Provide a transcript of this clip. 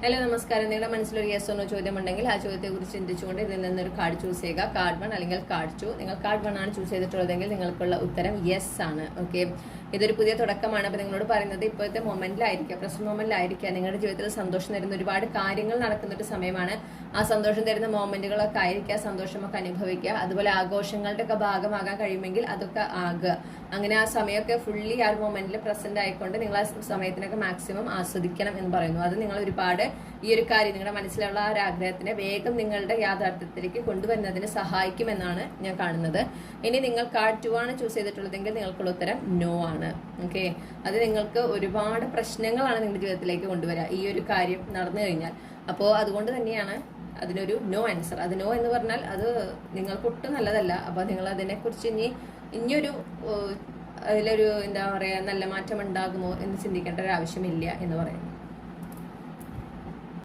Hello നമസ്കാരം. നിങ്ങളുടെ മനസ്സിലൊരു യെസ് ഓർ നോ ചോദ്യം ഉണ്ടെങ്കിൽ ആ ചോദ്യത്തെക്കുറിച്ച് ചിന്തിച്ചുകൊണ്ട് ഇതിൽ നിന്നൊരു കാർഡ് ചൂസ് ചെയ്യുക. കാർഡ് 1 അല്ലെങ്കിൽ കാർഡ് 2. നിങ്ങൾ കാർഡ് 1 ആണ് ചൂസ് ചെയ്തിട്ടുള്ളതെങ്കിൽ നിങ്ങൾക്കുള്ള ഉത്തരം യെസ് ആണ്. ഓക്കെ, ഇതൊരു പുതിയ തുടക്കമാണ്. അപ്പോൾ നിങ്ങളോട് പറയുന്നത് ഇപ്പോഴത്തെ മൊമെന്റിലായിരിക്കുക, പ്രസന്റ് മൊമെന്റിലായിരിക്കുക. നിങ്ങളുടെ ജീവിതത്തിൽ സന്തോഷം തരുന്ന ഒരുപാട് കാര്യങ്ങൾ നടക്കുന്ന ഒരു സമയമാണ്. ആ സന്തോഷം തരുന്ന മൊമെന്റുകളൊക്കെ ആയിരിക്കുക, സന്തോഷമൊക്കെ അനുഭവിക്കുക. അതുപോലെ ആഘോഷങ്ങളുടെ ഒക്കെ ഭാഗമാകാൻ കഴിയുമെങ്കിൽ അതൊക്കെ ആകുക. അങ്ങനെ ആ സമയമൊക്കെ ഫുള്ളി ആ ഒരു മൊമെന്റിൽ പ്രസന്റ് ആയിക്കൊണ്ട് നിങ്ങൾ ആ സമയത്തിനൊക്കെ മാക്സിമം ആസ്വദിക്കണം എന്ന് പറയുന്നു. അത് നിങ്ങൾ ഒരുപാട് ഈ ഒരു കാര്യം നിങ്ങളുടെ മനസ്സിലുള്ള ആ ഒരു ആഗ്രഹത്തിനെ വേഗം നിങ്ങളുടെ യാഥാർത്ഥ്യത്തിലേക്ക് കൊണ്ടുവരുന്നതിന് സഹായിക്കുമെന്നാണ് ഞാൻ കാണുന്നത്. ഇനി നിങ്ങൾ കാർഡ് 2 ആണ് ചൂസ് ചെയ്തിട്ടുള്ളതെങ്കിൽ നിങ്ങൾക്കുള്ള ഉത്തരം നോ ആണ്. ഓക്കെ, അത് നിങ്ങൾക്ക് ഒരുപാട് പ്രശ്നങ്ങളാണ് നിങ്ങളുടെ ജീവിതത്തിലേക്ക് കൊണ്ടുവരിക ഈ ഒരു കാര്യം നടന്നു കഴിഞ്ഞാൽ. അപ്പോൾ അതുകൊണ്ട് തന്നെയാണ് അതിനൊരു നോ ആൻസർ. അത് നോ എന്ന് പറഞ്ഞാൽ അത് നിങ്ങൾക്ക് ഒട്ടും നല്ലതല്ല. അപ്പോൾ നിങ്ങൾ അതിനെക്കുറിച്ച് ഇനിയൊരു അതിലൊരു എന്താ പറയുക നല്ല മാറ്റം ഉണ്ടാകുമോ എന്ന് ചിന്തിക്കേണ്ട ഒരു ആവശ്യമില്ല എന്ന് പറയുന്നു.